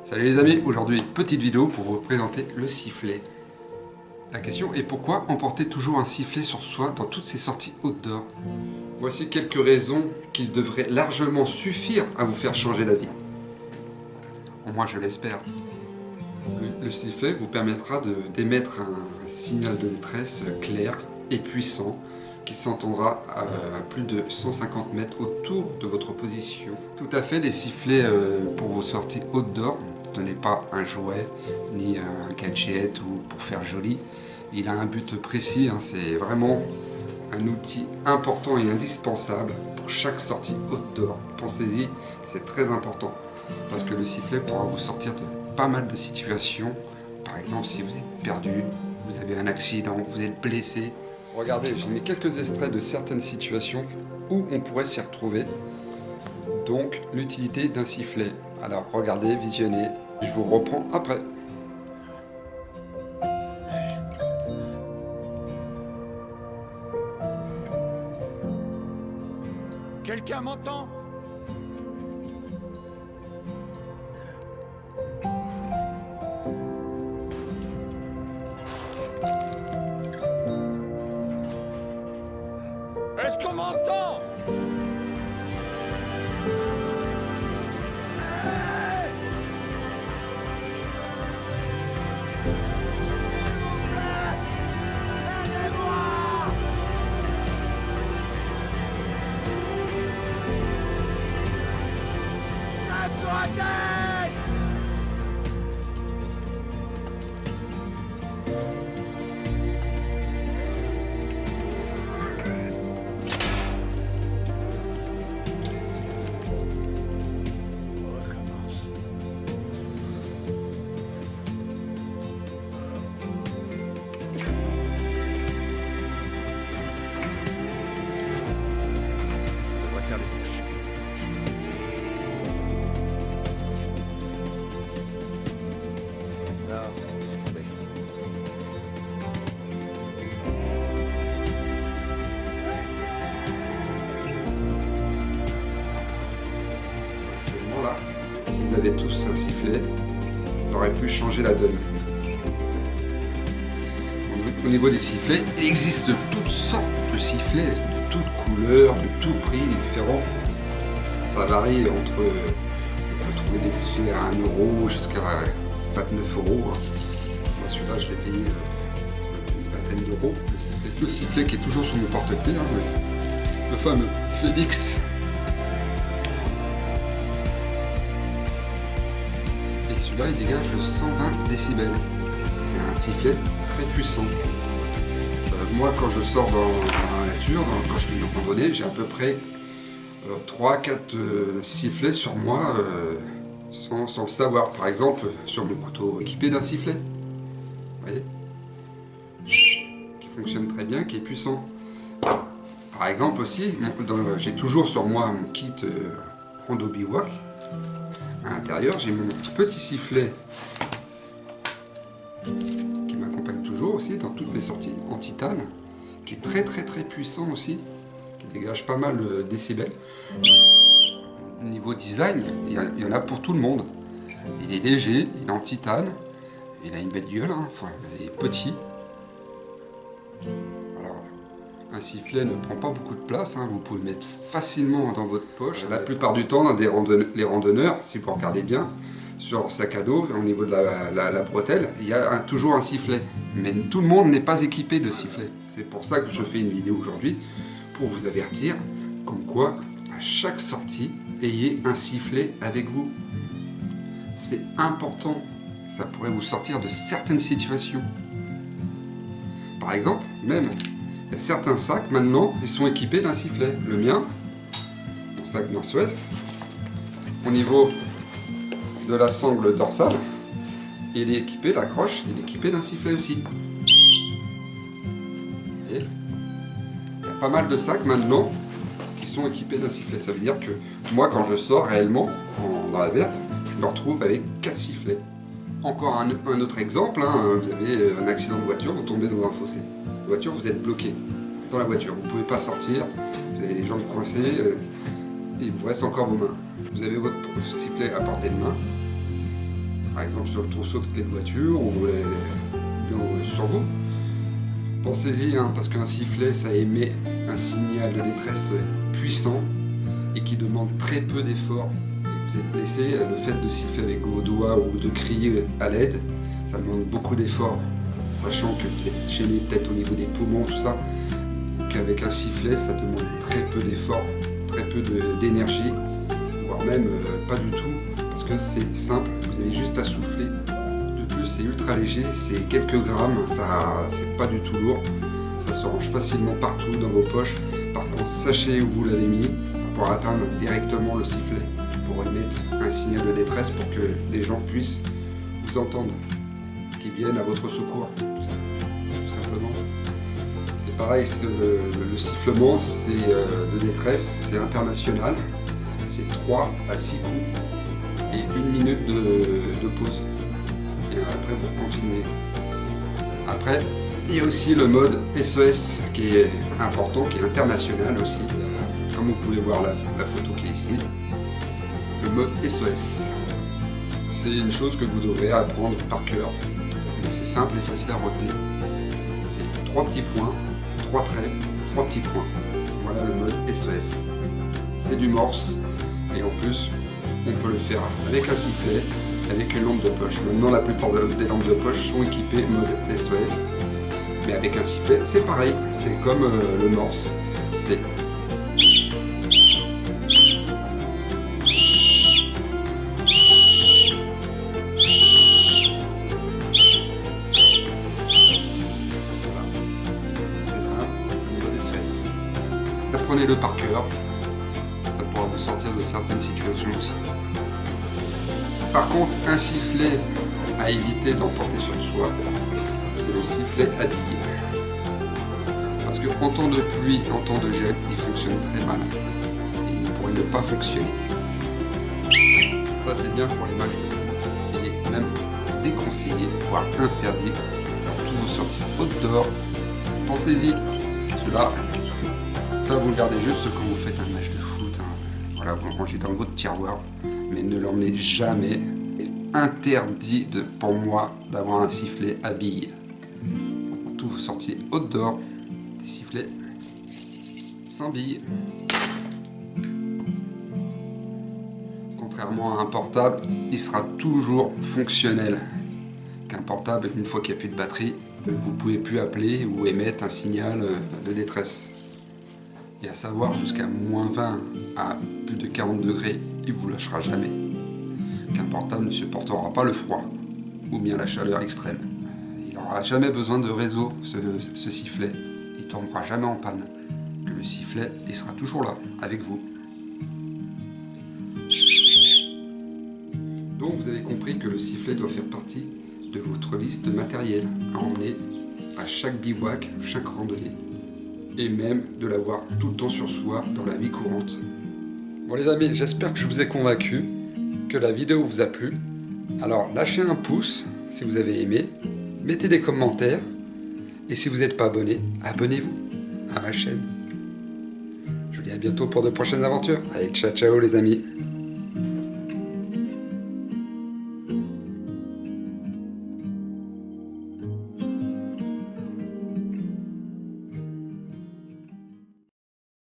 Salut les amis, aujourd'hui petite vidéo pour vous présenter le sifflet. La question est pourquoi emporter toujours un sifflet sur soi dans toutes ces sorties outdoor? Voici quelques raisons qui devraient largement suffire à vous faire changer d'avis. Au moins je l'espère. Le sifflet vous permettra d'émettre un signal de détresse clair et puissant qui s'entendra à plus de 150 mètres autour de votre position. Tout à fait, les sifflets pour vos sorties outdoor, ce n'est pas un jouet ni un gadget ou pour faire joli. Il a un but précis, c'est vraiment un outil important et indispensable pour chaque sortie outdoor. Pensez-y, c'est très important parce que le sifflet pourra vous sortir de pas mal de situations. Par exemple, si vous êtes perdu, vous avez un accident, vous êtes blessé. Regardez, j'ai mis quelques extraits de certaines situations où on pourrait s'y retrouver. Donc, l'utilité d'un sifflet. Alors, regardez, visionnez. Je vous reprends après. Quelqu'un m'entend? Est-ce qu'on m'entend? Là, s'ils avaient tous un sifflet, ça aurait pu changer la donne. Au niveau des sifflets, il existe toutes sortes de sifflets, de toutes couleurs, de tout prix, différents. Ça varie entre, on peut trouver des sifflets à 1 € jusqu'à 29 €. Moi celui-là je l'ai payé une vingtaine d'euros, le sifflet qui est toujours sur mon porte-clés, le fameux Félix. Celui-là, il dégage 120 décibels. C'est un sifflet très puissant. Moi, quand je sors dans la nature, quand je fais une randonnée, j'ai à peu près 3-4 sifflets sur moi sans le savoir. Par exemple, sur mon couteau équipé d'un sifflet. Vous voyez ? Qui fonctionne très bien, qui est puissant. Par exemple aussi, j'ai toujours sur moi mon kit Rando Bivouac. À l'intérieur, j'ai mon petit sifflet qui m'accompagne toujours aussi dans toutes mes sorties en titane, qui est très puissant aussi, qui dégage pas mal de décibels. Niveau design, il y en a pour tout le monde. Il est léger, il est en titane, il a une belle gueule, il est petit. Un sifflet ne prend pas beaucoup de place, vous pouvez le mettre facilement dans votre poche. La plupart du temps, dans les randonneurs, si vous regardez bien, sur leur sac à dos, au niveau de la bretelle, il y a toujours un sifflet. Mais tout le monde n'est pas équipé de sifflet. C'est pour ça que je fais une vidéo aujourd'hui, pour vous avertir, comme quoi, à chaque sortie, ayez un sifflet avec vous. C'est important, ça pourrait vous sortir de certaines situations. Par exemple, même... Il y a certains sacs, maintenant, ils sont équipés d'un sifflet. Le mien, mon sac Northwest, au niveau de la sangle dorsale, il est équipé, l'accroche, il est équipé d'un sifflet aussi. Et il y a pas mal de sacs maintenant qui sont équipés d'un sifflet. Ça veut dire que moi, quand je sors réellement dans la verte, je me retrouve avec 4 sifflets. Encore un autre exemple, vous avez un accident de voiture, vous tombez dans un fossé. Voiture, vous êtes bloqué dans la voiture, vous ne pouvez pas sortir, vous avez les jambes coincées, et il vous reste encore vos mains. Vous avez votre sifflet à portée de main, par exemple sur le trousseau de clés de voiture ou sur vous. Pensez-y, hein, parce qu'un sifflet, ça émet un signal de détresse puissant et qui demande très peu d'efforts. Vous êtes blessé, le fait de siffler avec vos doigts ou de crier à l'aide, ça demande beaucoup d'efforts, sachant que vous êtes gêné peut-être au niveau des poumons, tout ça. Qu'avec un sifflet, ça demande très peu d'efforts, très peu d'énergie, voire même pas du tout, parce que c'est simple, vous avez juste à souffler. De plus, c'est ultra léger, c'est quelques grammes, ça c'est pas du tout lourd, ça se range facilement partout dans vos poches. Par contre, sachez où vous l'avez mis pour atteindre directement le sifflet, pour émettre un signal de détresse pour que les gens puissent vous entendre, qu'ils viennent à votre secours, tout simplement. C'est pareil, le sifflement de détresse, c'est international, c'est 3 à 6 coups et 1 minute de pause. Et après pour continuer. Après, il y a aussi le mode SOS qui est important, qui est international aussi, comme vous pouvez voir la photo qui est ici. Le mode SOS, c'est une chose que vous devrez apprendre par cœur, mais c'est simple et facile à retenir. C'est 3 petits points, 3 traits, 3 petits points. Voilà le mode SOS. C'est du morse et en plus on peut le faire avec un sifflet, avec une lampe de poche. Maintenant la plupart des lampes de poche sont équipées mode SOS. Mais avec un sifflet c'est pareil, c'est comme le morse. C'est apprenez-le par cœur, ça pourra vous sortir de certaines situations aussi. Par contre, un sifflet à éviter d'emporter sur soi, c'est le sifflet à billes. Parce qu'en temps de pluie, en temps de gel, il fonctionne très mal. Et il pourrait ne pas fonctionner. Ça c'est bien pour les matchs de foot. Il est même déconseillé, voire interdit, dans toutes vos sorties outdoor. Pensez-y, cela. Ça, vous le gardez juste quand vous faites un match de foot. Hein. Voilà, vous le rangez dans votre tiroir, mais ne l'emmenez jamais. Il est interdit pour moi d'avoir un sifflet à billes. Pour toutes vos sorties outdoor, des sifflets sans billes. Contrairement à un portable, il sera toujours fonctionnel. Qu'un portable, une fois qu'il n'y a plus de batterie, vous ne pouvez plus appeler ou émettre un signal de détresse. Et à savoir, jusqu'à moins 20 à plus de 40 degrés, il ne vous lâchera jamais. Qu'un portable ne supportera pas le froid, ou bien la chaleur extrême. Il n'aura jamais besoin de réseau, ce sifflet. Il ne tombera jamais en panne. Que le sifflet, il sera toujours là, avec vous. Donc vous avez compris que le sifflet doit faire partie de votre liste de matériel à emmener à chaque bivouac, chaque randonnée. Et même de l'avoir tout le temps sur soi dans la vie courante. Bon les amis, j'espère que je vous ai convaincu, que la vidéo vous a plu. Alors lâchez un pouce si vous avez aimé, mettez des commentaires, et si vous n'êtes pas abonné, abonnez-vous à ma chaîne. Je vous dis à bientôt pour de prochaines aventures. Allez, ciao ciao les amis.